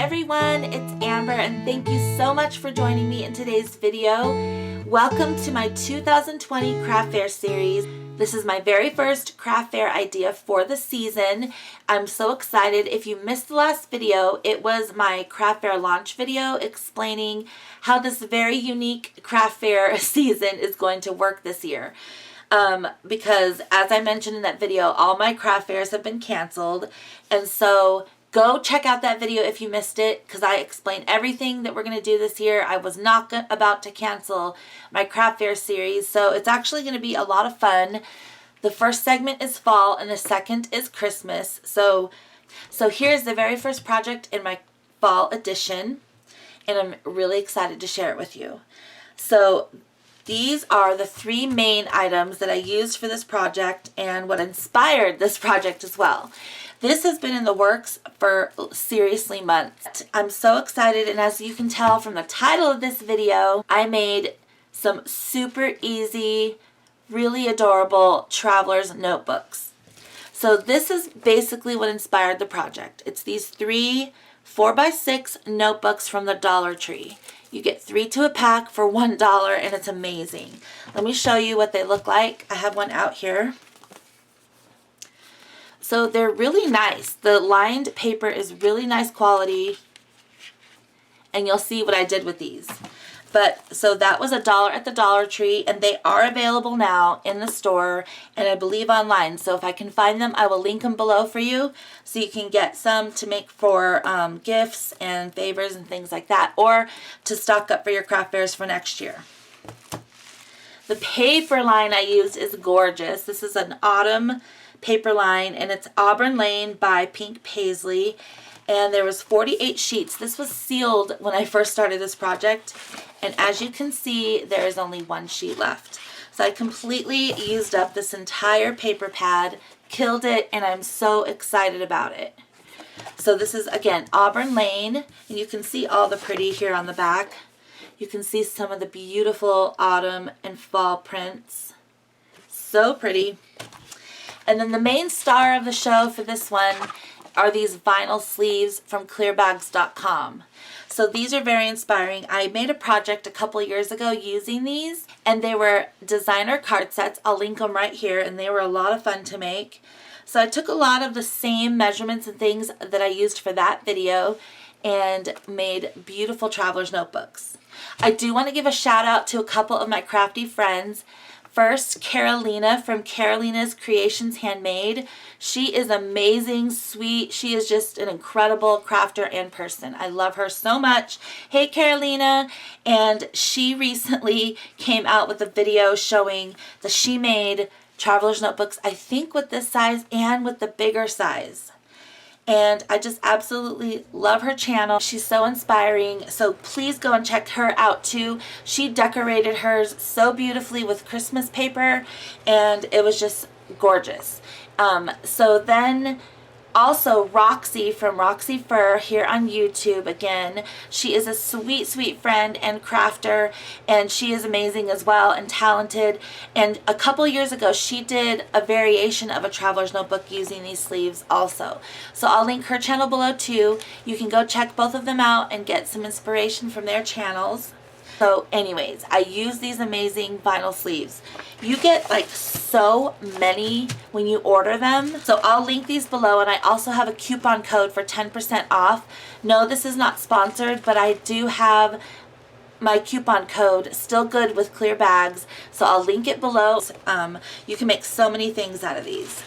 everyone, it's Amber and thank you so much for joining me in today's video. Welcome to my 2020 craft fair series. This is my very first craft fair idea for the season. I'm so excited. If you missed the last video, it was my craft fair launch video explaining how this very unique craft fair season is going to work this year. Because as I mentioned in that video, all my craft fairs have been canceled, and so go check out that video if you missed it, because I explain everything that we're going to do this year. I was not about to cancel my craft fair series, so it's actually going to be a lot of fun. The first segment is fall and the second is Christmas. So here's the very first project in my fall edition, and I'm really excited to share it with you. So these are the three main items that I used for this project and what inspired this project as well. This has been in the works for seriously months. I'm so excited, and as you can tell from the title of this video, I made some super easy, really adorable traveler's notebooks. So this is basically what inspired the project. It's these three 4x6 notebooks from the Dollar Tree. You get 3 to a pack for $1 and it's amazing. Let me show you what they look like. I have one out here. So they're really nice. The lined paper is really nice quality, and you'll see what I did with these. But so that was $1 at the Dollar Tree, and they are available now in the store and I believe online. So if I can find them, I will link them below for you so you can get some to make for gifts and favors and things like that, or to stock up for your craft fairs for next year. The paper line I used is gorgeous. This is an autumn paper line, and it's Auburn Lane by Pink Paisley, and there was 48 sheets. This was sealed when I first started this project, and as you can see, there is only one sheet left. So I completely used up this entire paper pad, killed it, and I'm so excited about it. So this is, again, Auburn Lane, and you can see all the pretty here on the back. You can see some of the beautiful autumn and fall prints. So pretty. And then the main star of the show for this one are these vinyl sleeves from clearbags.com. So these are very inspiring. I made a project a couple years ago using these, and they were designer card sets. I'll link them right here, and they were a lot of fun to make. So I took a lot of the same measurements and things that I used for that video and made beautiful traveler's notebooks. I do want to give a shout out to a couple of my crafty friends. First, Carolina from Carolina's Creations Handmade. She is amazing, sweet. She is just an incredible crafter and person. I love her so much. Hey, Carolina. And she recently came out with a video showing that she made traveler's notebooks, I think with this size and with the bigger size. And I just absolutely love her channel. She's so inspiring. So please go and check her out too. She decorated hers so beautifully with Christmas paper, and it was just gorgeous. So then also Roxy from Roxyfur here on YouTube. Again, she is a sweet, sweet friend and crafter, and she is amazing as well and talented. And a couple years ago, she did a variation of a traveler's notebook using these sleeves also. So I'll link her channel below too. You can go check both of them out and get some inspiration from their channels. So anyways, I use these amazing vinyl sleeves. You get like so many when you order them. So I'll link these below, and I also have a coupon code for 10% off. No, this is not sponsored, but I do have my coupon code still good with Clear Bags. So I'll link it below. You can make so many things out of these.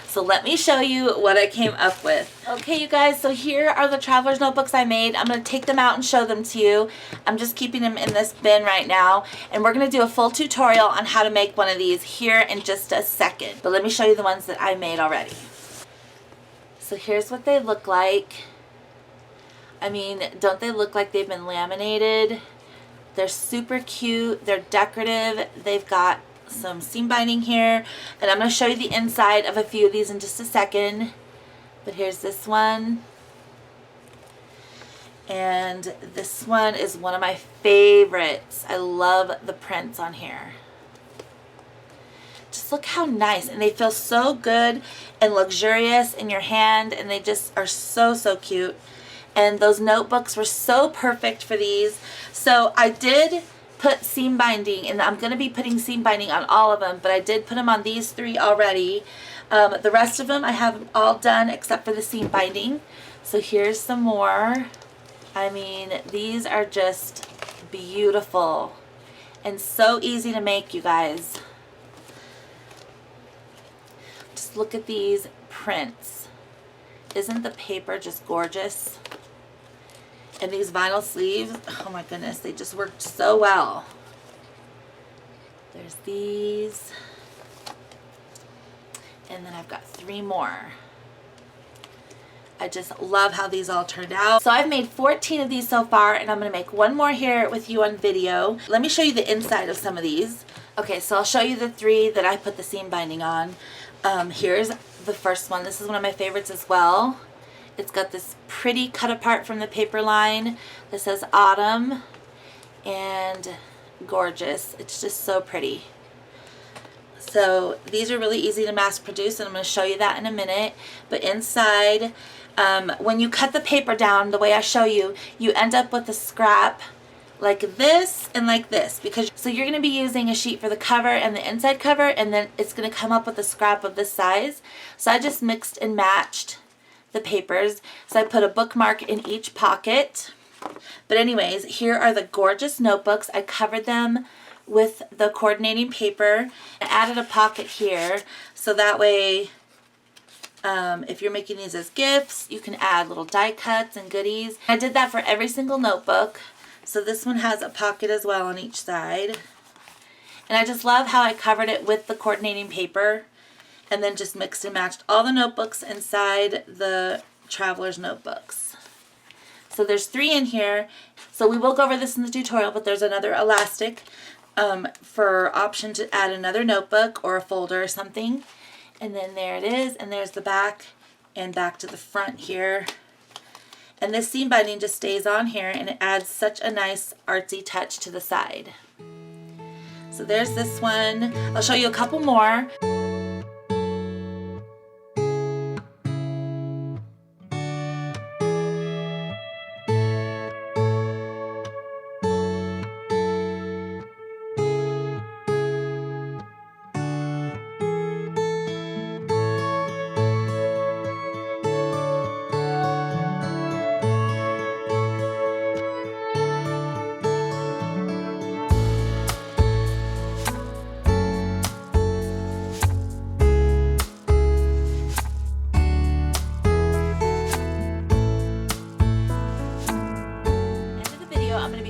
So let me show you what I came up with. Okay, you guys, so here are the traveler's notebooks I made. I'm going to take them out and show them to you. I'm just keeping them in this bin right now, and we're going to do a full tutorial on how to make one of these here in just a second. But let me show you the ones that I made already. So here's what they look like. I mean, don't they look like they've been laminated? They're super cute. They're decorative. They've got some seam binding here, and I'm going to show you the inside of a few of these in just a second. But here's this one, and this one is one of my favorites. I love the prints on here. Just look how nice, and they feel so good and luxurious in your hand, and they just are so, so cute. and those notebooks were so perfect for these. So I did put seam binding, and I'm going to be putting seam binding on all of them, but I did put them on these 3 already. The rest of them I have all done except for the seam binding. So here's some more. I mean, these are just beautiful and so easy to make, you guys. Just look at these prints. Isn't the paper just gorgeous? And these vinyl sleeves, oh my goodness, they just worked so well. There's these. And then I've got 3 more. I just love how these all turned out. So I've made 14 of these so far, and I'm going to make 1 more here with you on video. Let me show you the inside of some of these. Okay, so I'll show you the 3 that I put the seam binding on. Here's the first one. This is one of my favorites as well. It's got this pretty cut apart from the paper line that says autumn, and gorgeous. It's just so pretty. So these are really easy to mass produce, and I'm going to show you that in a minute. But inside, when you cut the paper down the way I show you, you end up with a scrap like this and like this, because so you're going to be using a sheet for the cover and the inside cover, and then it's going to come up with a scrap of this size. So I just mixed and matched the papers. So I put a bookmark in each pocket. But anyways, here are the gorgeous notebooks. I covered them with the coordinating paper. I added a pocket here, so that way if you're making these as gifts, you can add little die cuts and goodies. I did that for every single notebook. So this one has a pocket as well on each side. And I just love how I covered it with the coordinating paper and then just mixed and matched all the notebooks inside the traveler's notebooks. So there's 3 in here. So we will go over this in the tutorial, but there's another elastic for option to add another notebook or a folder or something. And then there it is, and there's the back and back to the front here. And this seam binding just stays on here, and it adds such a nice artsy touch to the side. So there's this one. I'll show you a couple more.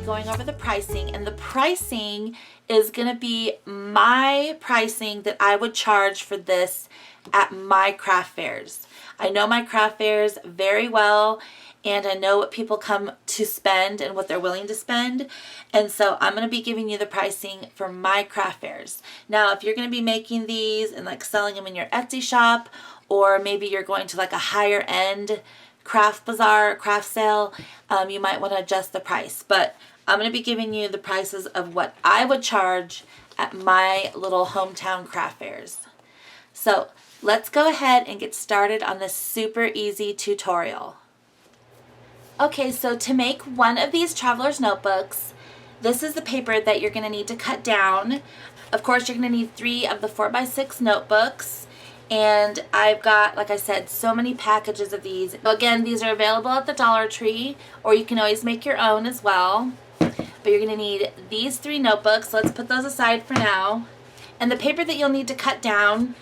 Going over the pricing, and the pricing is going to be my pricing that I would charge for this at my craft fairs. I know my craft fairs very well, and I know what people come to spend and what they're willing to spend, and so I'm going to be giving you the pricing for my craft fairs. Now, if you're going to be making these and like selling them in your Etsy shop, or maybe you're going to like a higher end craft bazaar, craft sale, you might want to adjust the price, but I'm going to be giving you the prices of what I would charge at my little hometown craft fairs. So let's go ahead and get started on this super easy tutorial. Okay, so to make one of these traveler's notebooks, this is the paper that you're going to need to cut down. Of course, you're going to need 3 of the 4x6 notebooks. And I've got, like I said, so many packages of these. Again, these are available at the Dollar Tree, or you can always make your own as well. But you're going to need these 3 notebooks. Let's put those aside for now. And the paper that you'll need to cut down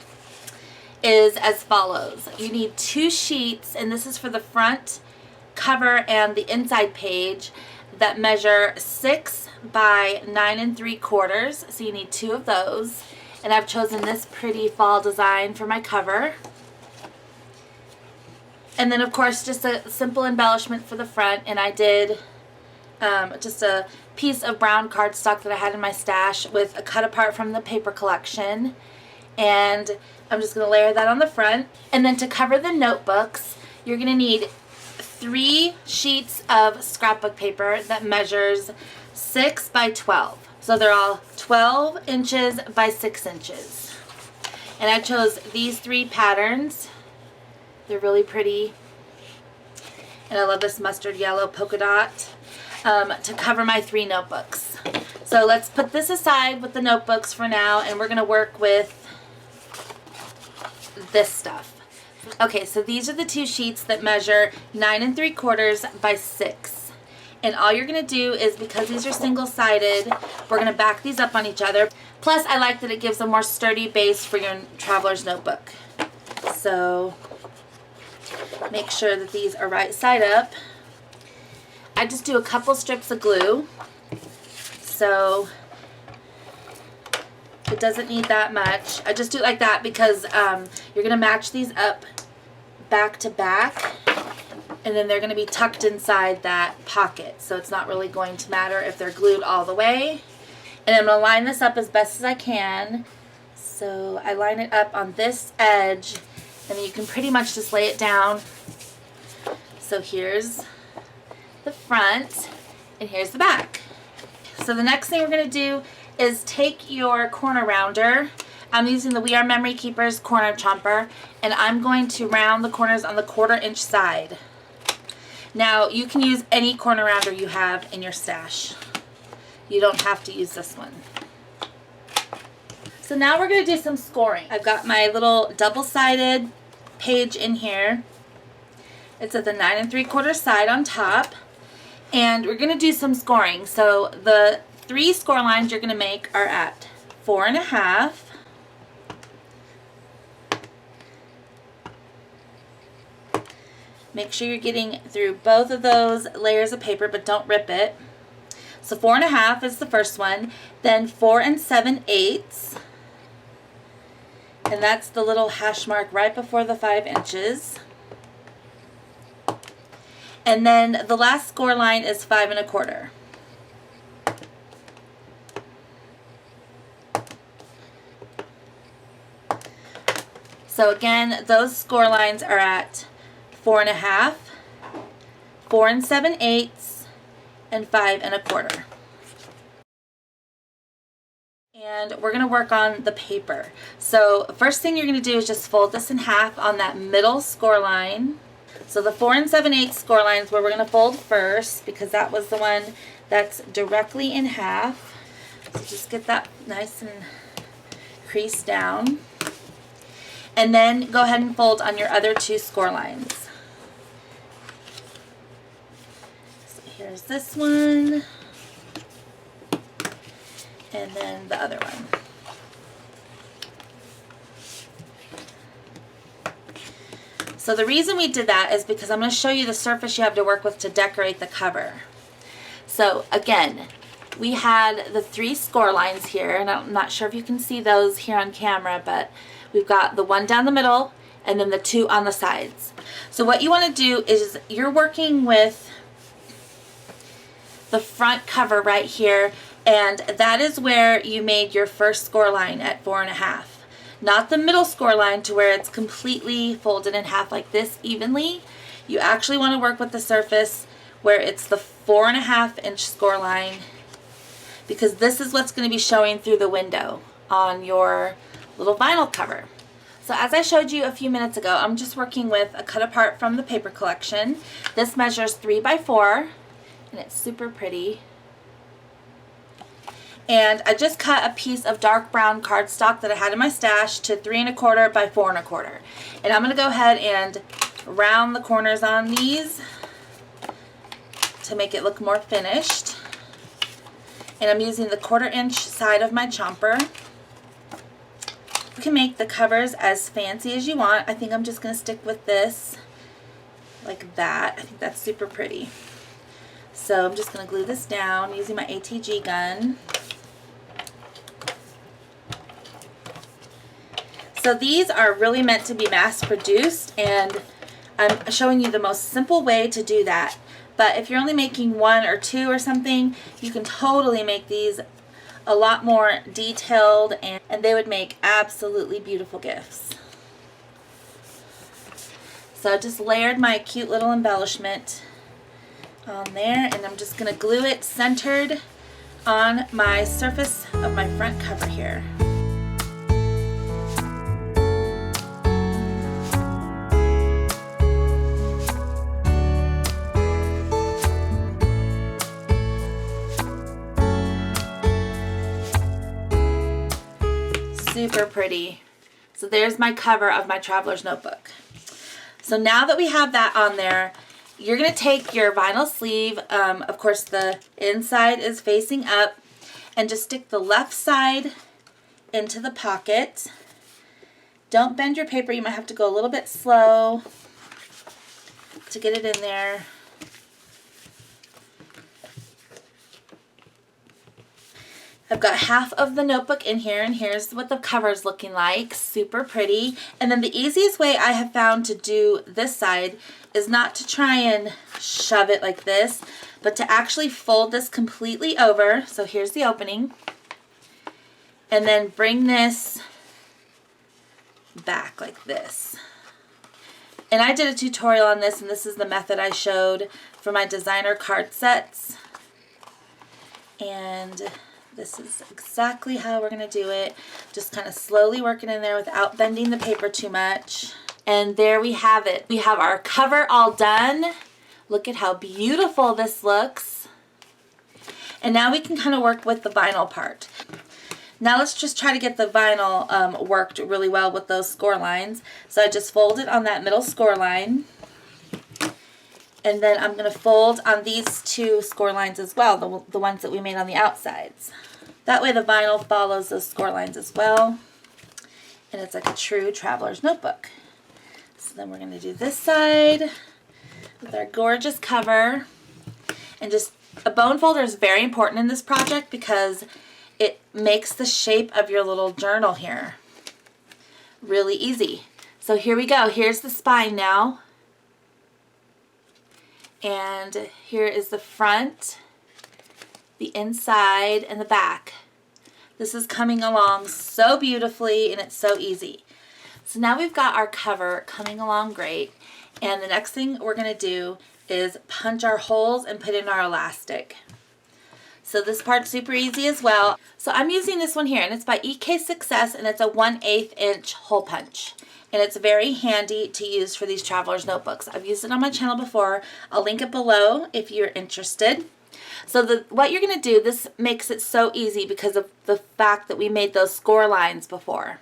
is as follows. You need 2 sheets, and this is for the front cover and the inside page, that measure 6 by 9 3/4. So you need 2 of those. And I've chosen this pretty fall design for my cover. And then of course just a simple embellishment for the front, and I did just a piece of brown cardstock that I had in my stash with a cut apart from the paper collection, and I'm just going to layer that on the front. And then to cover the notebooks, you're going to need 3 sheets of scrapbook paper that measures 6 by 12. So they're all 12 inches by 6 inches. And I chose these 3 patterns. They're really pretty. and I love this mustard yellow polka dot, to cover my 3 notebooks. So let's put this aside with the notebooks for now, and we're going to work with this stuff. Okay, so these are the 2 sheets that measure 9 3/4 by 6. And all you're going to do is, because these are single-sided, we're going to back these up on each other. Plus, I like that it gives a more sturdy base for your traveler's notebook. So make sure that these are right side up. I just do a couple strips of glue. So it doesn't need that much. I just do it like that because you're going to match these up back to back, and then they're going to be tucked inside that pocket, so it's not really going to matter if they're glued all the way. And I'm going to line this up as best as I can. So I line it up on this edge, and then you can pretty much just lay it down. So here's the front, and here's the back. So the next thing we're going to do is take your corner rounder. I'm using the We Are Memory Keepers corner chomper, and I'm going to round the corners on the 1/4 inch side. Now you can use any corner rounder you have in your stash. You don't have to use this one. So now we're going to do some scoring. I've got my little double-sided page in here. It's at the 9 3/4 side on top, and we're going to do some scoring. So the 3 score lines you're going to make are at 4 1/2, make sure you're getting through both of those layers of paper, but don't rip it. So 4 1/2 is the first one, then 4 7/8, and that's the little hash mark right before the 5 inches. And then the last score line is 5 1/4. So again, those score lines are at 4 1/2, 4 7/8, and 5 1/4. And we're going to work on the paper. So first thing you're going to do is just fold this in half on that middle score line. So the 4 7/8 score line is where we're going to fold first, because that was the one that's directly in half. So just get that nice and creased down. And then go ahead and fold on your other 2 score lines. So here's this one, and then the other one. So the reason we did that is because I'm going to show you the surface you have to work with to decorate the cover. So again, we had the 3 score lines here, and I'm not sure if you can see those here on camera, but we've got the one down the middle and then the 2 on the sides. So what you want to do is you're working with the front cover right here, and that is where you made your first score line at 4 1/2. Not the middle score line to where it's completely folded in half like this evenly. You actually want to work with the surface where it's the 4 1/2 inch score line, because this is what's going to be showing through the window on your little vinyl cover. So as I showed you a few minutes ago, I'm just working with a cut apart from the paper collection. This measures 3 by 4, and it's super pretty. And I just cut a piece of dark brown cardstock that I had in my stash to 3 1/4 by 4 1/4. And I'm going to go ahead and round the corners on these to make it look more finished. And I'm using the 1/4 inch side of my chomper. You can make the covers as fancy as you want. I think I'm just going to stick with this like that. I think that's super pretty. So I'm just going to glue this down using my ATG gun. So these are really meant to be mass produced, and I'm showing you the most simple way to do that. But if you're only making 1 or 2 or something, you can totally make these a lot more detailed, and they would make absolutely beautiful gifts. So I just layered my cute little embellishment on there, and I'm just going to glue it centered on my surface of my front cover here. Super pretty. So there's my cover of my traveler's notebook. So now that we have that on there, you're going to take your vinyl sleeve, of course the inside is facing up, and just stick the left side into the pocket. Don't bend your paper, you might have to go a little bit slow to get it in there. I've got half of the notebook in here, and here's what the cover is looking like. Super pretty. And then the easiest way I have found to do this side is not to try and shove it like this, but to actually fold this completely over. So here's the opening. And then bring this back like this. And I did a tutorial on this, and this is the method I showed for my designer card sets. And this is exactly how we're going to do it. Just kind of slowly working in there without bending the paper too much. And there we have it. We have our cover all done. Look at how beautiful this looks. And now we can kind of work with the vinyl part. Now let's just try to get the vinyl worked really well with those score lines. So I just folded on that middle score line. And then I'm going to fold on these two score lines as well, the ones that we made on the outsides. That way the vinyl follows those score lines as well. And it's like a true traveler's notebook. So then we're going to do this side with our gorgeous cover. And just a bone folder is very important in this project because it makes the shape of your little journal here really easy. So here we go. Here's the spine now. And here is the front, the inside, and the back. This is coming along so beautifully, and it's so easy. So now we've got our cover coming along great. And the next thing we're going to do is punch our holes and put in our elastic. So this part's super easy as well. So I'm using this one here, and it's by EK Success, and it's a 1/8 inch hole punch. And it's very handy to use for these traveler's notebooks. I've used it on my channel before. I'll link it below if you're interested. So what you're going to do, this makes it so easy because of the fact that we made those score lines before.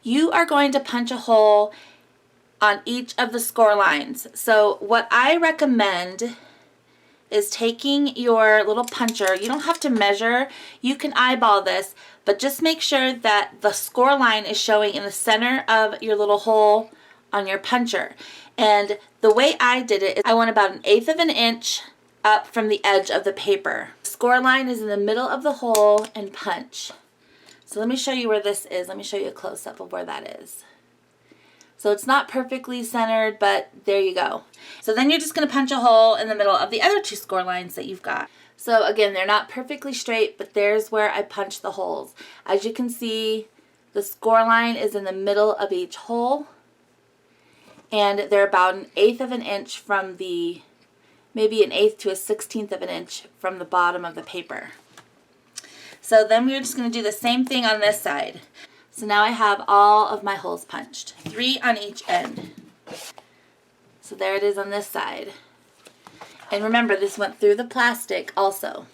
You are going to punch a hole on each of the score lines. So what I recommend is taking your little puncher. You don't have to measure. You can eyeball this, but just make sure that the score line is showing in the center of your little hole on your puncher. And the way I did it is I went about 1/8 of an inch up from the edge of the paper. Score line is in the middle of the hole and punch. So let me show you where this is. Let me show you a close-up of where that is. So it's not perfectly centered, but there you go. So then you're just going to punch a hole in the middle of the other two score lines that you've got. So again, they're not perfectly straight, but there's where I punched the holes. As you can see, the score line is in the middle of each hole, and they're about 1/8 of an inch from the, maybe 1/8 to 1/16 of an inch from the bottom of the paper. So then we're just going to do the same thing on this side. So now I have all of my holes punched, 3 on each end. So there it is on this side. And remember, this went through the plastic also.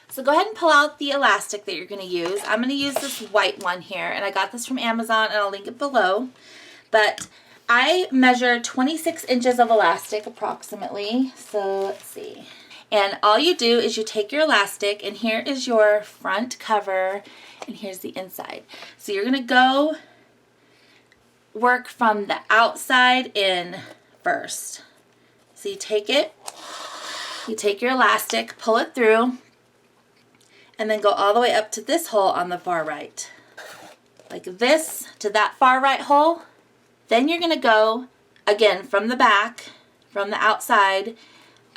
So go ahead and pull out the elastic that you're going to use. I'm going to use this white one here, and I got this from Amazon, and I'll link it below. But I measured 26 inches of elastic approximately. So let's see. And all you do is you take your elastic, and here is your front cover, and here's the inside. So you're going to go work from the outside in first. So you take it, you take your elastic, pull it through, and then go all the way up to this hole on the far right. Like this to that far right hole. Then you're going to go, again, from the back, from the outside,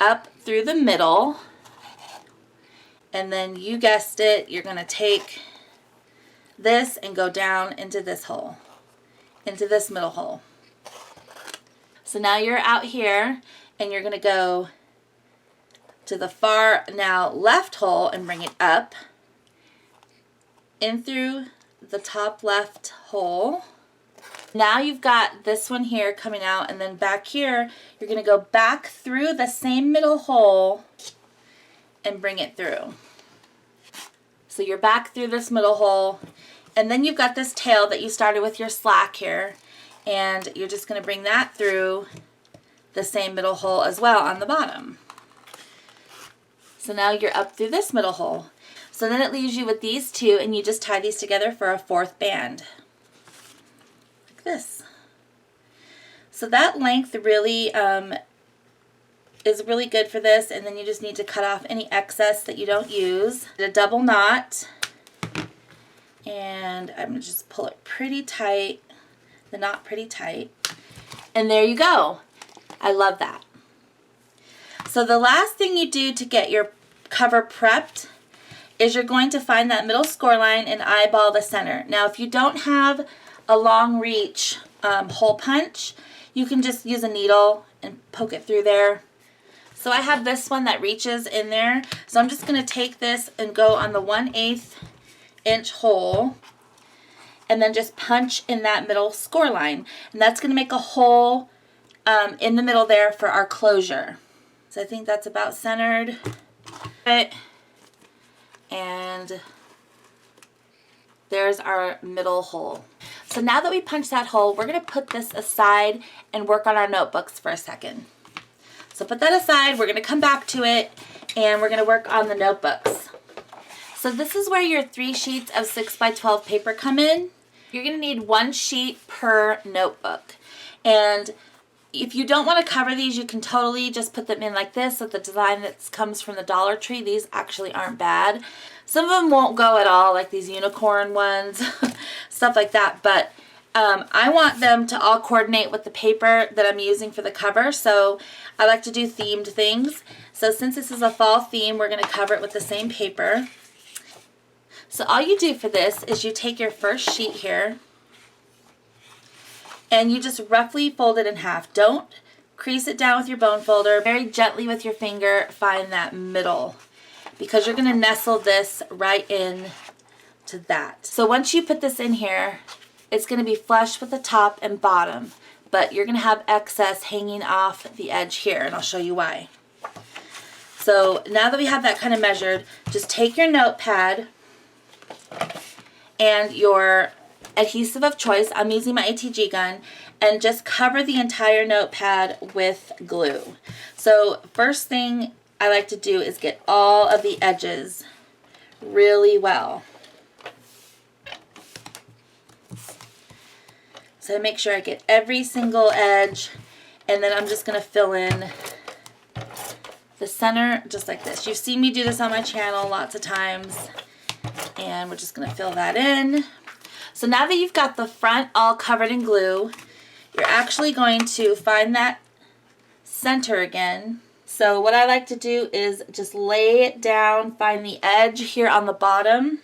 up through the middle, and then you guessed it, you're going to take this and go down into this hole, into this middle hole. So now you're out here, and you're going to go to the far now left hole and bring it up in through the top left hole. Now you've got this one here coming out, and then back here, you're going to go back through the same middle hole and bring it through. So you're back through this middle hole, and then you've got this tail that you started with your slack here, and you're just going to bring that through the same middle hole as well on the bottom. So now you're up through this middle hole. So then it leaves you with these two, and you just tie these together for a fourth band, like this. So that length really is really good for this, and then you just need to cut off any excess that you don't use. A double knot, and I'm going to just pull it pretty tight, the knot pretty tight, and there you go. I love that. So the last thing you do to get your cover prepped is you're going to find that middle score line and eyeball the center. Now if you don't have a long reach hole punch, you can just use a needle and poke it through there. So I have this one that reaches in there, so I'm just going to take this and go on the 1/8 inch hole and then just punch in that middle score line, and that's going to make a hole in the middle there for our closure. So I think that's about centered. And there's our middle hole. So now that we punched that hole, we're going to put this aside and work on our notebooks for a second. So put that aside, we're going to come back to it, and we're going to work on the notebooks. So this is where your 3 sheets of 6x12 paper come in. You're going to need 1 sheet per notebook. And if you don't want to cover these, you can totally just put them in like this with the design that comes from the Dollar Tree. These actually aren't bad. Some of them won't go at all, like these unicorn ones, stuff like that, but I want them to all coordinate with the paper that I'm using for the cover, so I like to do themed things. So since this is a fall theme, we're going to cover it with the same paper. So all you do for this is you take your first sheet here, and you just roughly fold it in half. Don't crease it down with your bone folder. Very gently with your finger, find that middle, because you're going to nestle this right in to that. So once you put this in here, it's going to be flush with the top and bottom, but you're going to have excess hanging off the edge here, and I'll show you why. So now that we have that kind of measured, just take your notepad and your adhesive of choice. I'm using my ATG Gun, and just cover the entire notepad with glue. So first thing I like to do is get all of the edges really well. So I make sure I get every single edge, and then I'm just going to fill in the center just like this. You've seen me do this on my channel lots of times, and we're just going to fill that in. So now that you've got the front all covered in glue, you're actually going to find that center again. So what I like to do is just lay it down, find the edge here on the bottom.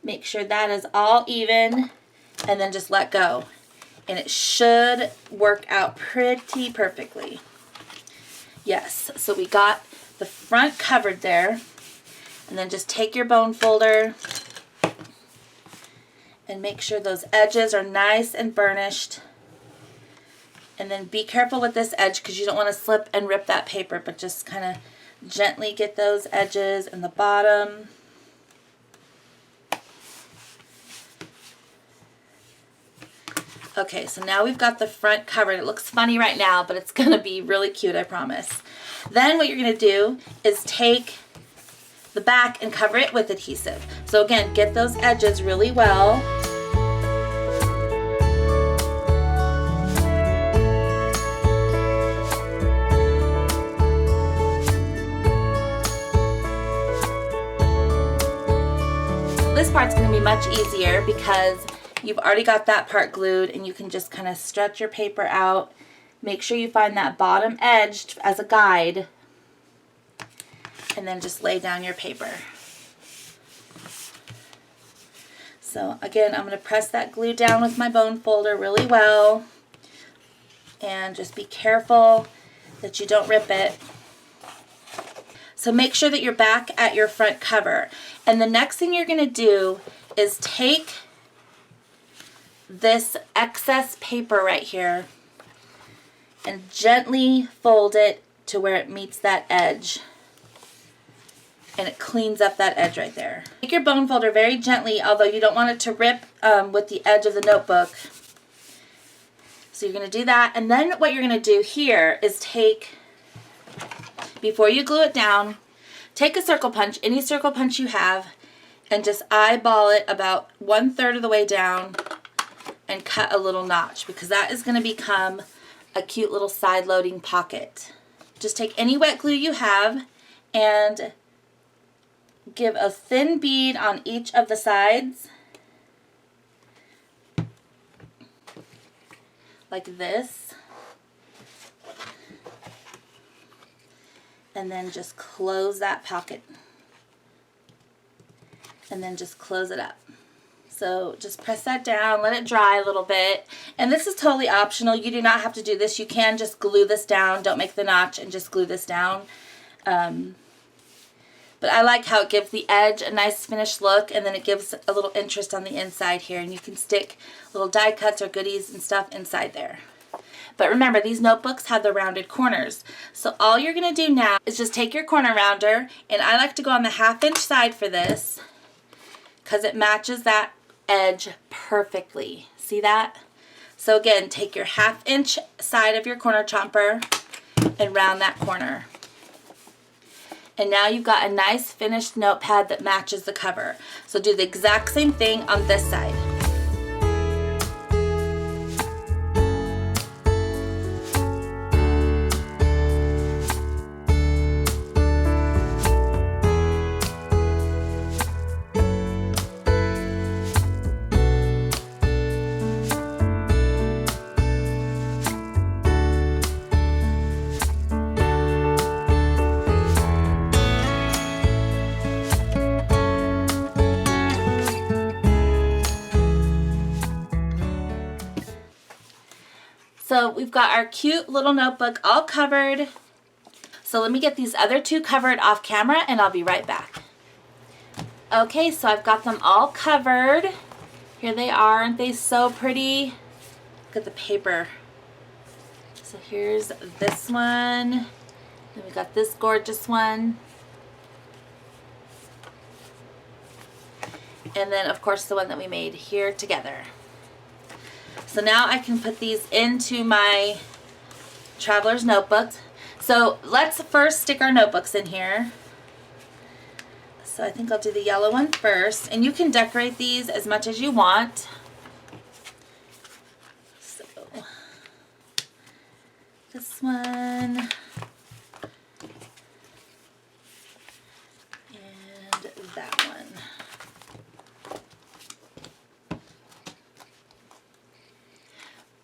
Make sure that is all even, and then just let go. And it should work out pretty perfectly. Yes, so we got the front covered there. And then just take your bone folder and make sure those edges are nice and burnished. And then be careful with this edge, because you don't want to slip and rip that paper, but just kind of gently get those edges in the bottom. Okay, so now we've got the front covered. It looks funny right now, but it's going to be really cute, I promise. Then what you're going to do is take the back and cover it with adhesive. So again, get those edges really well. This part's going to be much easier because you've already got that part glued, and you can just kind of stretch your paper out. Make sure you find that bottom edge as a guide, and then just lay down your paper. So again, I'm going to press that glue down with my bone folder really well, and just be careful that you don't rip it. So make sure that you're back at your front cover. And the next thing you're going to do is take this excess paper right here and gently fold it to where it meets that edge. and it cleans up that edge right there. Take your bone folder very gently, although you don't want it to rip with the edge of the notebook. So you're going to do that, and then what you're going to do here is take, before you glue it down, take a circle punch, any circle punch you have, and just eyeball it about 1/3 of the way down and cut a little notch, because that is going to become a cute little side loading pocket. Just take any wet glue you have and give a thin bead on each of the sides, like this, and then just close that pocket, and then just close it up. So just press that down, let it dry a little bit, and this is totally optional. You do not have to do this. You can just glue this down. Don't make the notch and just glue this down. But I like how it gives the edge a nice finished look, and then it gives a little interest on the inside here, and you can stick little die cuts or goodies and stuff inside there. But remember, these notebooks have the rounded corners. So all you're going to do now is just take your corner rounder, and I like to go on the 1/2 inch side for this because it matches that edge perfectly. See that? So again, take your 1/2 inch side of your corner chomper and round that corner. And now you've got a nice finished notepad that matches the cover. So do the exact same thing on this side. So we've got our cute little notebook all covered. So let me get these other two covered off camera and I'll be right back. Okay, so I've got them all covered. Here they are. Aren't they so pretty? Look at the paper. So here's this one. Then we got this gorgeous one. And then of course the one that we made here together. So now I can put these into my traveler's notebooks. So let's first stick our notebooks in here. So I think I'll do the yellow one first, and you can decorate these as much as you want. So this one, and that one.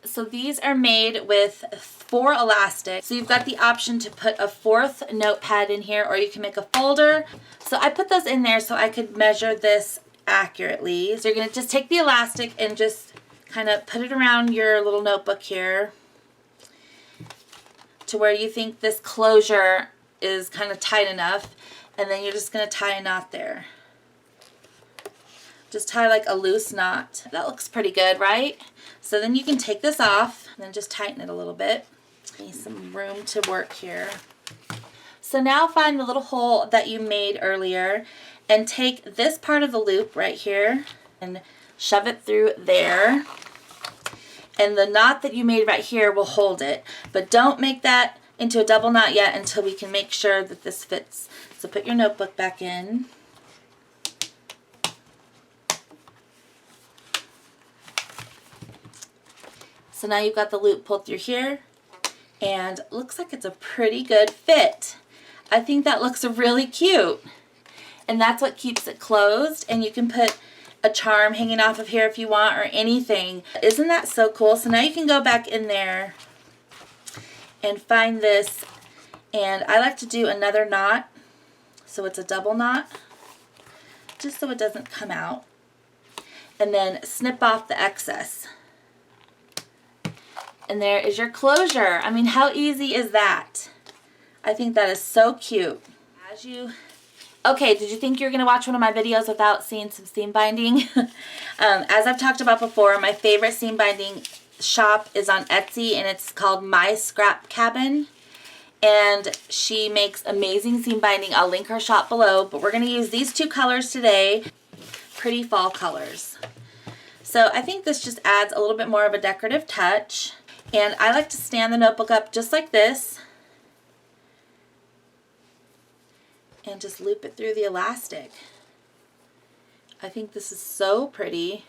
So these are made with 4 elastic. So you've got the option to put a 4th notepad in here, or you can make a folder. So I put those in there so I could measure this accurately. So you're going to just take the elastic and just kind of put it around your little notebook here to where you think this closure is kind of tight enough, and then you're just going to tie a knot there. Just tie like a loose knot. That looks pretty good, right? So then you can take this off and then just tighten it a little bit. Need some room to work here. So now find the little hole that you made earlier and take this part of the loop right here and shove it through there. And the knot that you made right here will hold it. But don't make that into a double knot yet until we can make sure that this fits. So put your notebook back in. So now you've got the loop pulled through here, and looks like it's a pretty good fit. I think that looks really cute, and that's what keeps it closed. And you can put a charm hanging off of here if you want, or anything. Isn't that so cool? So now you can go back in there and find this, and I like to do another knot, so it's a double knot, just so it doesn't come out, and then snip off the excess. And there is your closure. I mean, how easy is that? I think that is so cute. Okay, did you think you were going to watch one of my videos without seeing some seam binding? As I've talked about before, my favorite seam binding shop is on Etsy, and it's called MyScrapCabin. and she makes amazing seam binding. I'll link her shop below, but we're going to use these two colors today. Pretty fall colors. So I think this just adds a little bit more of a decorative touch. And I like to stand the notebook up just like this and just loop it through the elastic. I think this is so pretty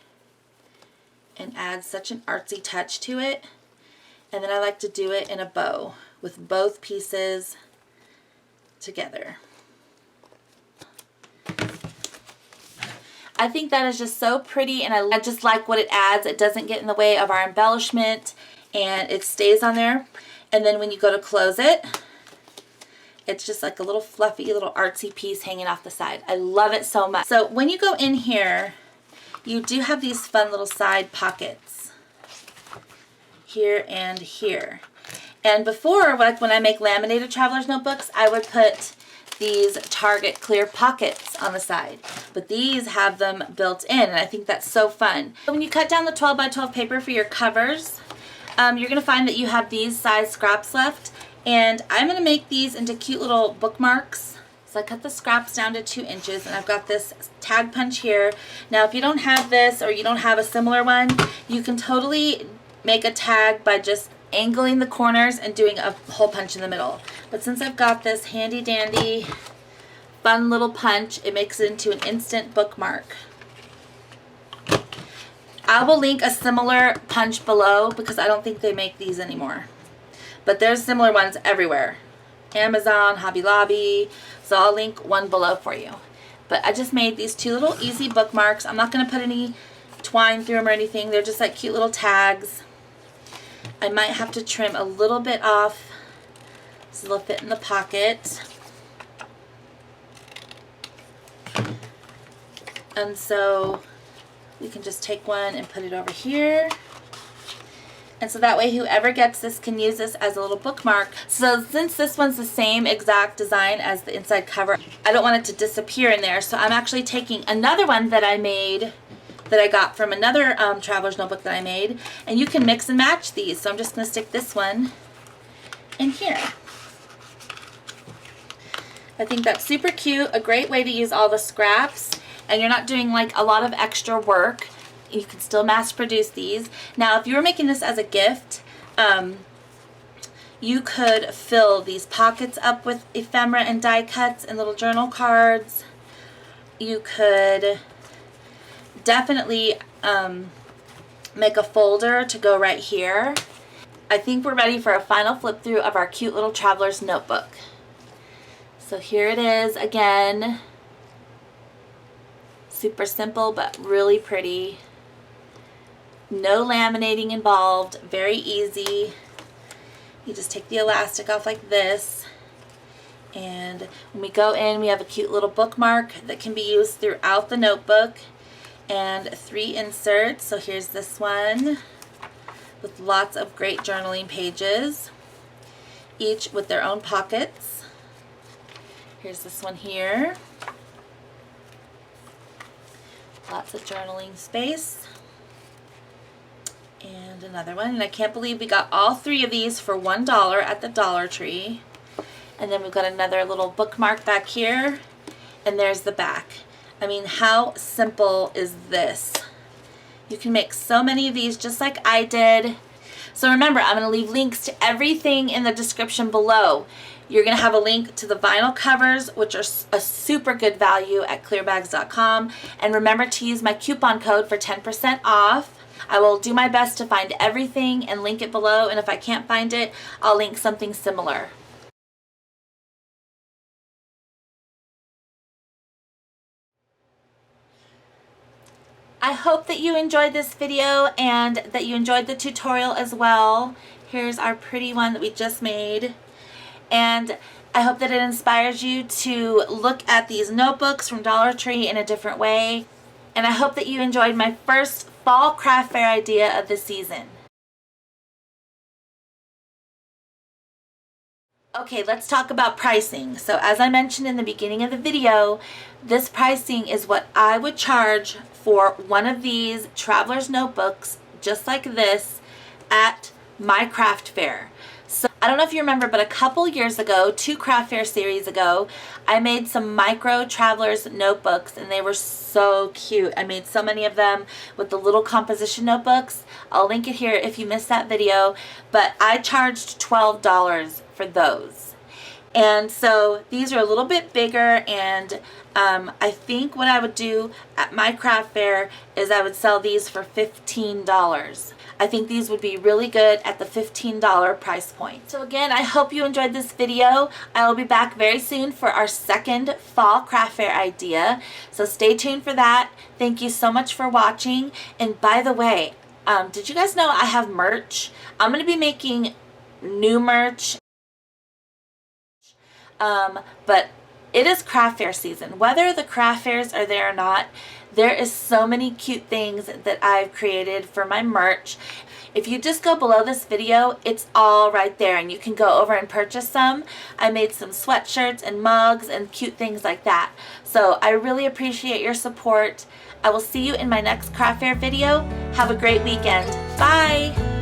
and adds such an artsy touch to it. And then I like to do it in a bow with both pieces together. I think that is just so pretty, and I just like what it adds. It doesn't get in the way of our embellishment, and it stays on there. And then when you go to close it, it's just like a little fluffy, little artsy piece hanging off the side. I love it so much. So when you go in here, you do have these fun little side pockets here and here. And before, like when I make laminated traveler's notebooks, I would put these Target clear pockets on the side, but these have them built in, and I think that's so fun. When you cut down the 12 by 12 paper for your covers, you're going to find that you have these size scraps left, and I'm going to make these into cute little bookmarks. So I cut the scraps down to 2 inches, and I've got this tag punch here. Now if you don't have this, or you don't have a similar one, you can totally make a tag by just angling the corners and doing a hole punch in the middle. But since I've got this handy dandy fun little punch, it makes it into an instant bookmark. I will link a similar punch below because I don't think they make these anymore. But there's similar ones everywhere. Amazon, Hobby Lobby, so I'll link one below for you. But I just made these 2 little easy bookmarks. I'm not going to put any twine through them or anything. They're just like cute little tags. I might have to trim a little bit off so they'll fit in the pocket. And so we can just take one and put it over here. And so that way whoever gets this can use this as a little bookmark. So since this one's the same exact design as the inside cover, I don't want it to disappear in there. So I'm actually taking another one that I made, that I got from another traveler's notebook that I made, and you can mix and match these. So I'm just going to stick this one in here. I think that's super cute, a great way to use all the scraps, and you're not doing like a lot of extra work. You can still mass produce these. Now if you were making this as a gift, you could fill these pockets up with ephemera and die cuts and little journal cards. You could definitely make a folder to go right here. I think we're ready for a final flip through of our cute little traveler's notebook. So here it is again. Super simple but really pretty. No laminating involved, very easy. You just take the elastic off like this, and when we go in we have a cute little bookmark that can be used throughout the notebook, and 3 inserts. So here's this one with lots of great journaling pages, each with their own pockets. Here's this one here, lots of journaling space. And another one, and I can't believe we got all 3 of these for $1 at the Dollar Tree. And then we've got another little bookmark back here, and there's the back. I mean, how simple is this? You can make so many of these just like I did. So remember, I'm going to leave links to everything in the description below. You're going to have a link to the vinyl covers, which are a super good value at clearbags.com. And remember to use my coupon code for 10% off. I will do my best to find everything and link it below, and if I can't find it, I'll link something similar. I hope that you enjoyed this video and that you enjoyed the tutorial as well. Here's our pretty one that we just made. And I hope that it inspires you to look at these notebooks from Dollar Tree in a different way. And I hope that you enjoyed my first fall craft fair idea of the season. Okay, let's talk about pricing. So as I mentioned in the beginning of the video, this pricing is what I would charge for one of these traveler's notebooks just like this at my craft fair. So I don't know if you remember, but a couple years ago, 2 craft fair series ago, I made some micro traveler's notebooks, and they were so cute. I made so many of them with the little composition notebooks. I'll link it here if you missed that video, but I charged $12 for those. And so these are a little bit bigger, and I think what I would do at my craft fair is I would sell these for $15. I think these would be really good at the $15 price point. So again, I hope you enjoyed this video. I will be back very soon for our second fall craft fair idea. So stay tuned for that. Thank you so much for watching. And by the way, did you guys know I have merch? I'm going to be making new merch. But it is craft fair season. Whether the craft fairs are there or not, there is so many cute things that I've created for my merch. If you just go below this video, it's all right there, and you can go over and purchase some. I made some sweatshirts and mugs and cute things like that. So I really appreciate your support. I will see you in my next craft fair video. Have a great weekend. Bye!